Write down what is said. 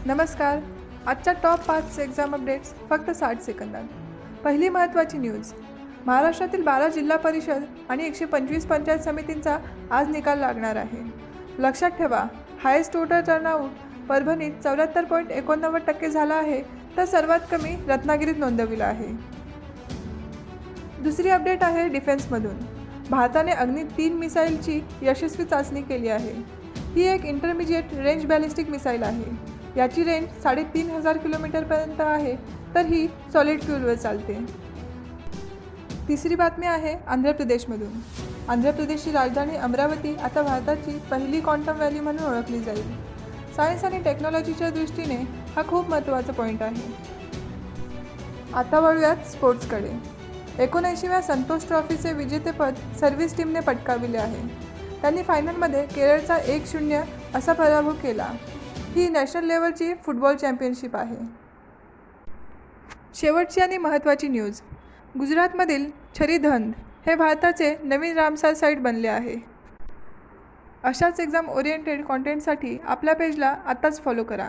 नमस्कार. आजच्या top 5 exam updates फक्त 60 सेकंदात. पहिली महत्त्वाची न्यूज. महाराष्ट्रातील 12 जिल्हा परिषद आणि 125 पंचायत समितींचा आज निकाल लागणार आहे. लक्षात ठेवा, हायेस्ट टोटल टर्नआउट परभणीत 74.89% झाला आहे, तर सर्वात कमी रत्नागिरीत नोंदविला आहे. दुसरी अपडेट आहे डिफेन्समधून. भारताने अग्नि-3 मिसाईलची यशस्वी चाचणी केली आहे. ही एक इंटरमिजिएट रेंज बॅलिस्टिक मिसाईल आहे. याची रेंज 3500 किलोमीटरपर्यंत आहे, तर ही सॉलिड फ्यूलवर चालते. तिसरी बातमी आहे आंध्र प्रदेशमधून. आंध्र प्रदेशची राजधानी अमरावती आता भारताची पहिली क्वांटम व्हॅली म्हणून ओळखली जाईल. सायन्स आणि टेक्नॉलॉजीच्या दृष्टीने हा खूप महत्त्वाचा पॉईंट आहे. आता वळूयात स्पोर्ट्सकडे. 79व्या संतोष ट्रॉफीचे विजेतेपद सर्व्हिस टीमने पटकाविले आहे. त्यांनी फायनलमध्ये केरळचा 1-0 असा पराभव केला. ही नॅशनल लेवलची फुटबॉल चॅम्पियनशिप आहे. शेवटची आणि महत्त्वाची न्यूज. गुजरातमधील छरीधंद हे भारताचे नवीन रामसार साईट बनले आहे. अशाच एक्झाम ओरिएंटेड कॉन्टेंटसाठी आपल्या पेजला आत्ताच फॉलो करा.